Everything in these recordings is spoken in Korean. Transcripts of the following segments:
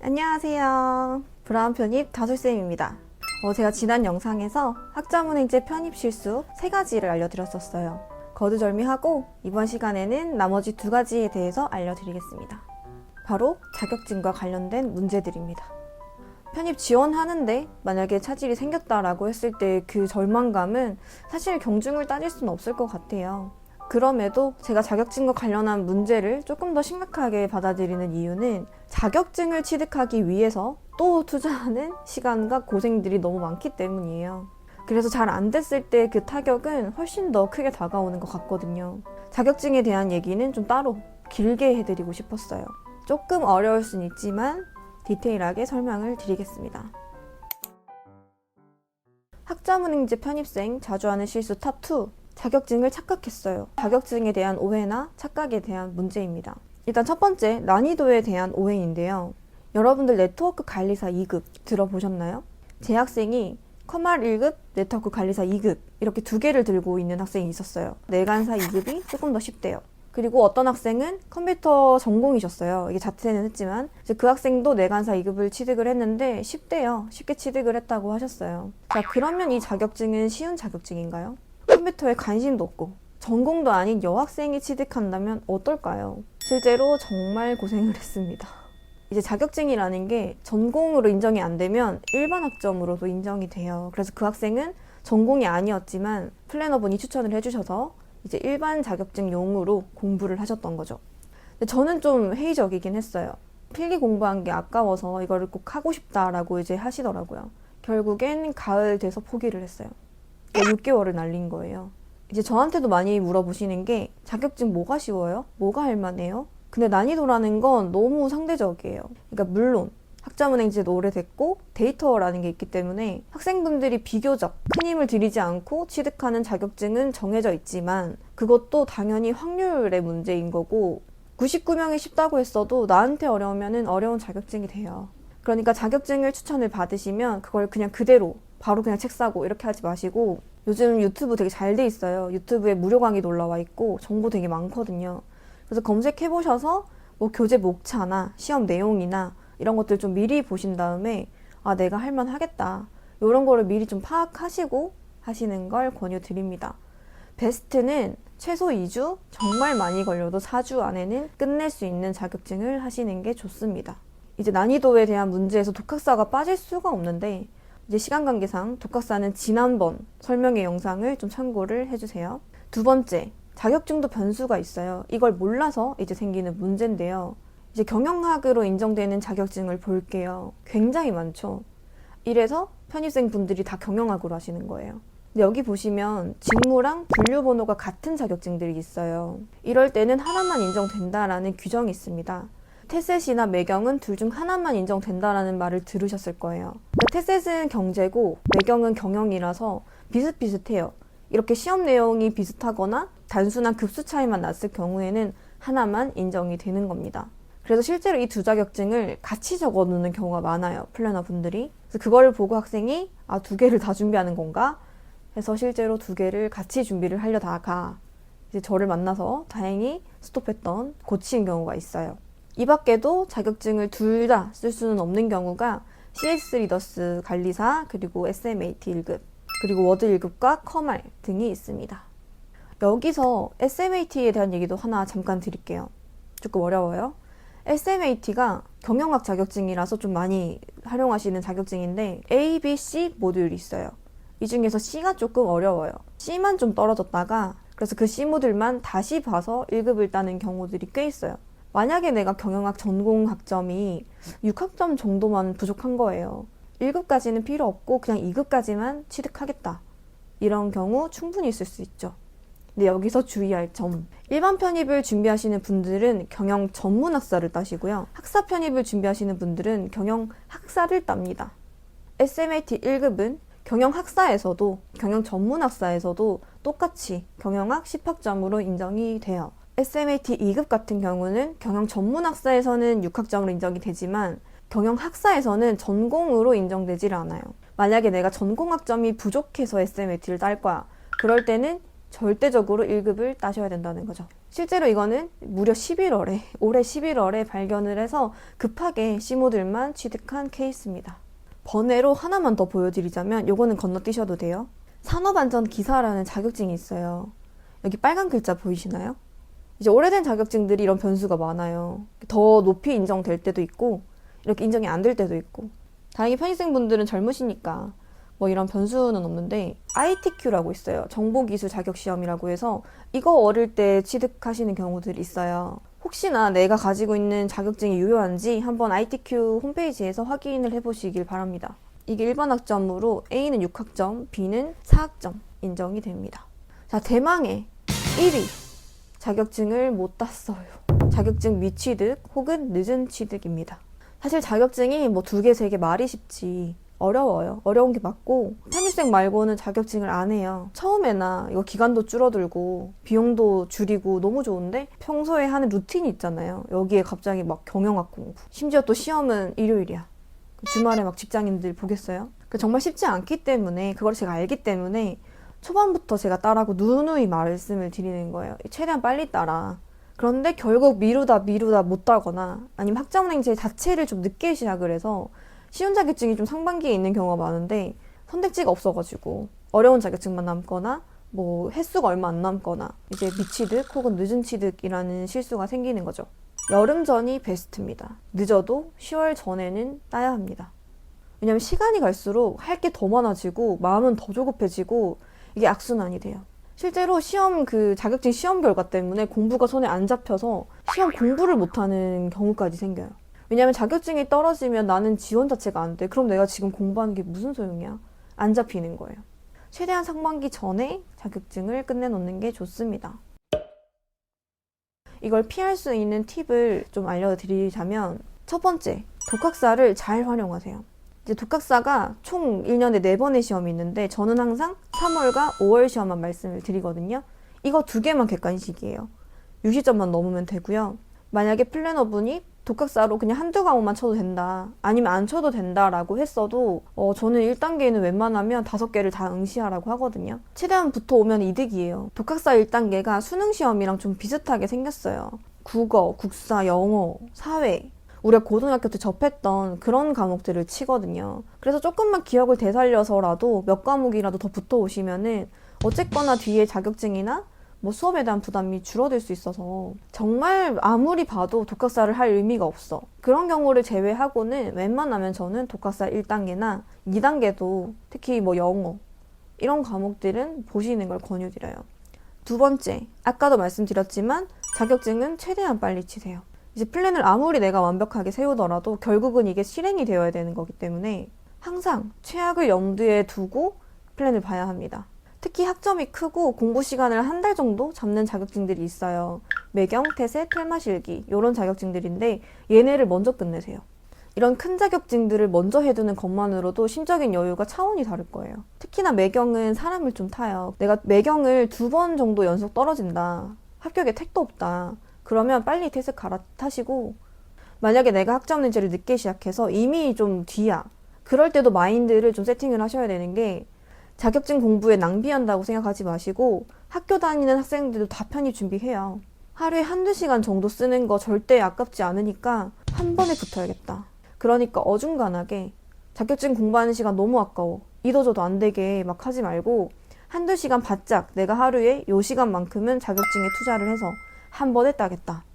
안녕하세요. 브라운 편입 다솔쌤입니다. 제가 지난 영상에서 학자문행제 편입 실수 3가지를 알려드렸었어요. 거두절미하고 이번 시간에는 나머지 2가지에 대해서 알려드리겠습니다. 바로 자격증과 관련된 문제들입니다. 편입 지원하는데 만약에 차질이 생겼다라고 했을 때 그 절망감은 사실 경중을 따질 수는 없을 것 같아요. 그럼에도 제가 자격증과 관련한 문제를 조금 더 심각하게 받아들이는 이유는 자격증을 취득하기 위해서 또 투자하는 시간과 고생들이 너무 많기 때문이에요. 그래서 잘 안 됐을 때 그 타격은 훨씬 더 크게 다가오는 것 같거든요. 자격증에 대한 얘기는 좀 따로 길게 해드리고 싶었어요. 조금 어려울 순 있지만 디테일하게 설명을 드리겠습니다. 학자문행제 편입생 자주 하는 실수 탑2, 자격증을 착각했어요. 자격증에 대한 오해나 착각에 대한 문제입니다. 일단 첫 번째, 난이도에 대한 오해인데요. 여러분들 네트워크 관리사 2급 들어보셨나요? 제 학생이 커말 1급, 네트워크 관리사 2급 이렇게 2개를 들고 있는 학생이 있었어요. 내관사 2급이 조금 더 쉽대요. 그리고 어떤 학생은 컴퓨터 전공이셨어요. 이게 자퇴는 했지만 그 학생도 내관사 2급을 취득을 했는데 쉽대요. 쉽게 취득을 했다고 하셨어요. 자, 그러면 이 자격증은 쉬운 자격증인가요? 컴퓨터에 관심도 없고 전공도 아닌 여학생이 취득한다면 어떨까요? 실제로 정말 고생을 했습니다. 이제 자격증이라는 게 전공으로 인정이 안 되면 일반 학점으로도 인정이 돼요. 그래서 그 학생은 전공이 아니었지만 플래너분이 추천을 해주셔서 이제 일반 자격증용으로 공부를 하셨던 거죠. 근데 저는 좀 회의적이긴 했어요. 필기 공부한 게 아까워서 이거를 꼭 하고 싶다라고 이제 하시더라고요. 결국엔 가을 돼서 포기를 했어요. 6개월을 날린 거예요. 이제 저한테도 많이 물어보시는 게 자격증 뭐가 쉬워요? 뭐가 할만해요? 근데 난이도라는 건 너무 상대적이에요. 그러니까 물론 학자문행제도 오래됐고 데이터라는 게 있기 때문에 학생분들이 비교적 큰 힘을 들이지 않고 취득하는 자격증은 정해져 있지만 그것도 당연히 확률의 문제인 거고 99명이 쉽다고 했어도 나한테 어려우면 어려운 자격증이 돼요. 그러니까 자격증을 추천을 받으시면 그걸 그냥 그대로 바로 그냥 책 사고 이렇게 하지 마시고 요즘 유튜브 되게 잘 돼 있어요. 유튜브에 무료 강의도 올라와 있고 정보 되게 많거든요. 그래서 검색해보셔서 뭐 교재 목차나 시험 내용이나 이런 것들 좀 미리 보신 다음에 아, 내가 할만하겠다. 이런 거를 미리 좀 파악하시고 하시는 걸 권유드립니다. 베스트는 최소 2주, 정말 많이 걸려도 4주 안에는 끝낼 수 있는 자격증을 하시는 게 좋습니다. 이제 난이도에 대한 문제에서 독학사가 빠질 수가 없는데 이제 시간 관계상 독학사는 지난번 설명의 영상을 좀 참고를 해주세요. 2번째, 자격증도 변수가 있어요. 이걸 몰라서 이제 생기는 문제인데요. 이제 경영학으로 인정되는 자격증을 볼게요. 굉장히 많죠. 이래서 편입생 분들이 다 경영학으로 하시는 거예요. 근데 여기 보시면 직무랑 분류번호가 같은 자격증들이 있어요. 이럴 때는 하나만 인정된다라는 규정이 있습니다. 테셋이나 매경은 둘 중 하나만 인정된다라는 말을 들으셨을 거예요. 테셋은 경제고 매경은 경영이라서 비슷비슷해요. 이렇게 시험 내용이 비슷하거나 단순한 급수 차이만 났을 경우에는 하나만 인정이 되는 겁니다. 그래서 실제로 이 2 자격증을 같이 적어 놓는 경우가 많아요. 플래너 분들이. 그래서 그걸 보고 학생이 2개를 다 준비하는 건가? 해서 실제로 2개를 같이 준비를 하려다가 이제 저를 만나서 다행히 스톱했던 고친 경우가 있어요. 이 밖에도 자격증을 둘 다 쓸 수는 없는 경우가 CS 리더스 관리사, 그리고 SMAT 1급, 그리고 워드 1급과 커말 등이 있습니다. 여기서 SMAT에 대한 얘기도 하나 잠깐 드릴게요. 조금 어려워요. SMAT가 경영학 자격증이라서 좀 많이 활용하시는 자격증인데 A, B, C 모듈이 있어요. 이 중에서 C가 조금 어려워요. C만 좀 떨어졌다가 그래서 그 C 모듈만 다시 봐서 1급을 따는 경우들이 꽤 있어요. 만약에 내가 경영학 전공 학점이 6학점 정도만 부족한 거예요. 1급까지는 필요 없고 그냥 2급까지만 취득하겠다. 이런 경우 충분히 있을 수 있죠. 근데 여기서 주의할 점. 일반 편입을 준비하시는 분들은 경영 전문 학사를 따시고요. 학사 편입을 준비하시는 분들은 경영 학사를 땁니다. SMAT 1급은 경영 학사에서도 경영 전문 학사에서도 똑같이 경영학 10학점으로 인정이 돼요. SMAT 2급 같은 경우는 경영 전문 학사에서는 6학점으로 인정이 되지만 경영 학사에서는 전공으로 인정되질 않아요. 만약에 내가 전공 학점이 부족해서 SMAT를 딸 거야. 그럴 때는 절대적으로 1급을 따셔야 된다는 거죠. 실제로 이거는 무려 11월에, 올해 11월에 발견을 해서 급하게 시모들만 취득한 케이스입니다. 번외로 하나만 더 보여드리자면 요거는 건너뛰셔도 돼요. 산업안전기사라는 자격증이 있어요. 여기 빨간 글자 보이시나요? 이제 오래된 자격증들이 이런 변수가 많아요. 더 높이 인정될 때도 있고 이렇게 인정이 안 될 때도 있고, 다행히 편입생분들은 젊으시니까 뭐 이런 변수는 없는데 ITQ라고 있어요. 정보기술 자격시험이라고 해서 이거 어릴 때 취득하시는 경우들이 있어요. 혹시나 내가 가지고 있는 자격증이 유효한지 한번 ITQ 홈페이지에서 확인을 해보시길 바랍니다. 이게 일반 학점으로 A는 6학점, B는 4학점 인정이 됩니다. 자, 대망의 1위. 자격증을 못 땄어요. 자격증 미취득 혹은 늦은 취득입니다. 사실 자격증이 뭐 2개, 3개 말이 쉽지 어려워요. 어려운 게 맞고 편입생 말고는 자격증을 안 해요. 처음에나 이거 기간도 줄어들고 비용도 줄이고 너무 좋은데 평소에 하는 루틴이 있잖아요. 여기에 갑자기 막 경영학 공부. 심지어 또 시험은 일요일이야. 주말에 막 직장인들 보겠어요? 정말 쉽지 않기 때문에, 그걸 제가 알기 때문에 초반부터 제가 따라고 누누이 말씀을 드리는 거예요. 최대한 빨리 따라. 그런데 결국 미루다 못 따거나 아니면 학점은행제 자체를 좀 늦게 시작을 해서 쉬운 자격증이 좀 상반기에 있는 경우가 많은데 선택지가 없어가지고 어려운 자격증만 남거나 뭐 횟수가 얼마 안 남거나 이제 미취득 혹은 늦은 취득이라는 실수가 생기는 거죠. 여름 전이 베스트입니다. 늦어도 10월 전에는 따야 합니다. 왜냐면 시간이 갈수록 할 게 더 많아지고 마음은 더 조급해지고 이게 악순환이 돼요. 실제로 자격증 시험 결과 때문에 공부가 손에 안 잡혀서 시험 공부를 못하는 경우까지 생겨요. 왜냐면 자격증이 떨어지면 나는 지원 자체가 안 돼. 그럼 내가 지금 공부하는 게 무슨 소용이야? 안 잡히는 거예요. 최대한 상반기 전에 자격증을 끝내놓는 게 좋습니다. 이걸 피할 수 있는 팁을 좀 알려드리자면, 첫 번째, 독학사를 잘 활용하세요. 이제 독학사가 총 1년에 4번의 시험이 있는데 저는 항상 3월과 5월 시험만 말씀을 드리거든요. 이거 2개만 객관식이에요. 60점만 넘으면 되고요. 만약에 플래너분이 독학사로 그냥 한두 과목만 쳐도 된다, 아니면 안 쳐도 된다라고 했어도 저는 1단계는 웬만하면 5개를 다 응시하라고 하거든요. 최대한 붙어오면 이득이에요. 독학사 1단계가 수능시험이랑 좀 비슷하게 생겼어요. 국어, 국사, 영어, 사회, 우리가 고등학교 때 접했던 그런 과목들을 치거든요. 그래서 조금만 기억을 되살려서라도 몇 과목이라도 더 붙어오시면은 어쨌거나 뒤에 자격증이나 뭐 수업에 대한 부담이 줄어들 수 있어서 정말 아무리 봐도 독학사를 할 의미가 없어. 그런 경우를 제외하고는 웬만하면 저는 독학사 1단계나 2단계도 특히 뭐 영어 이런 과목들은 보시는 걸 권유드려요. 두 번째, 아까도 말씀드렸지만 자격증은 최대한 빨리 치세요. 이제 플랜을 아무리 내가 완벽하게 세우더라도 결국은 이게 실행이 되어야 되는 거기 때문에 항상 최악을 염두에 두고 플랜을 봐야 합니다. 특히 학점이 크고 공부 시간을 1달 정도 잡는 자격증들이 있어요. 매경, 태세, 텔마실기 이런 자격증들인데 얘네를 먼저 끝내세요. 이런 큰 자격증들을 먼저 해두는 것만으로도 심적인 여유가 차원이 다를 거예요. 특히나 매경은 사람을 좀 타요. 내가 매경을 2번 정도 연속 떨어진다, 합격에 택도 없다, 그러면 빨리 태세 갈아타시고, 만약에 내가 학점 문제를 늦게 시작해서 이미 좀 뒤야, 그럴 때도 마인드를 좀 세팅을 하셔야 되는 게, 자격증 공부에 낭비한다고 생각하지 마시고 학교 다니는 학생들도 다 편히 준비해요. 하루에 1-2시간 정도 쓰는 거 절대 아깝지 않으니까 한 번에 붙어야겠다. 그러니까 어중간하게 자격증 공부하는 시간 너무 아까워, 이도저도 안 되게 막 하지 말고 1-2시간 바짝 내가 하루에 요 시간만큼은 자격증에 투자를 해서 한 번에 따겠다,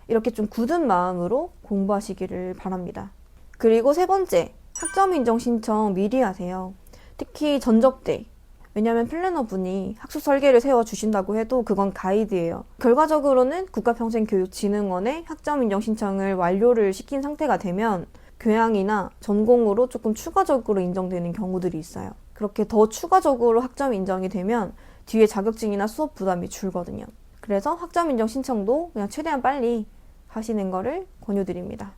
이렇게 좀 굳은 마음으로 공부하시기를 바랍니다. 그리고 세 번째, 학점 인정 신청 미리 하세요. 특히 전적 때. 왜냐하면 플래너분이 학습 설계를 세워주신다고 해도 그건 가이드예요. 결과적으로는 국가평생교육진흥원에 학점 인정 신청을 완료를 시킨 상태가 되면 교양이나 전공으로 조금 추가적으로 인정되는 경우들이 있어요. 그렇게 더 추가적으로 학점 인정이 되면 뒤에 자격증이나 수업 부담이 줄거든요. 그래서 학점 인정 신청도 그냥 최대한 빨리 하시는 거를 권유드립니다.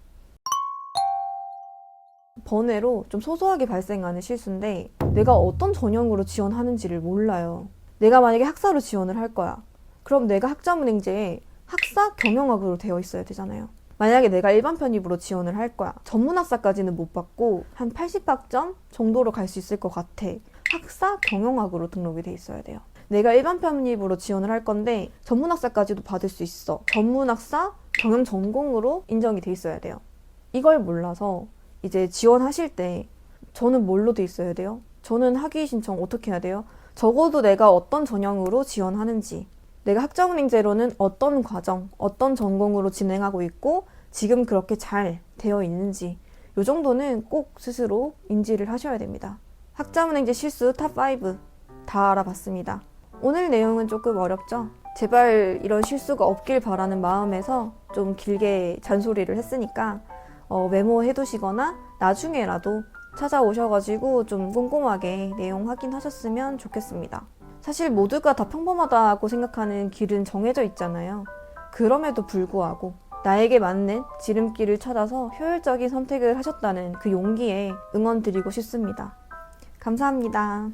번외로 좀 소소하게 발생하는 실수인데, 내가 어떤 전형으로 지원하는지를 몰라요. 내가 만약에 학사로 지원을 할 거야. 그럼 내가 학점은행제에 학사 경영학으로 되어 있어야 되잖아요. 만약에 내가 일반 편입으로 지원을 할 거야. 전문학사까지는 못 받고 한 80학점 정도로 갈 수 있을 것 같아. 학사 경영학으로 등록이 돼 있어야 돼요. 내가 일반 편입으로 지원을 할 건데 전문학사까지도 받을 수 있어. 전문학사 경영 전공으로 인정이 돼 있어야 돼요. 이걸 몰라서 이제 지원하실 때 저는 뭘로 돼 있어야 돼요? 저는 학위 신청 어떻게 해야 돼요? 적어도 내가 어떤 전형으로 지원하는지, 내가 학점은행제로는 어떤 과정, 어떤 전공으로 진행하고 있고 지금 그렇게 잘 되어 있는지 이 정도는 꼭 스스로 인지를 하셔야 됩니다. 학점은행제 실수 탑5 다 알아봤습니다. 오늘 내용은 조금 어렵죠? 제발 이런 실수가 없길 바라는 마음에서 좀 길게 잔소리를 했으니까 메모해 두시거나 나중에라도 찾아오셔가지고 좀 꼼꼼하게 내용 확인하셨으면 좋겠습니다. 사실 모두가 다 평범하다고 생각하는 길은 정해져 있잖아요. 그럼에도 불구하고 나에게 맞는 지름길을 찾아서 효율적인 선택을 하셨다는 그 용기에 응원 드리고 싶습니다. 감사합니다.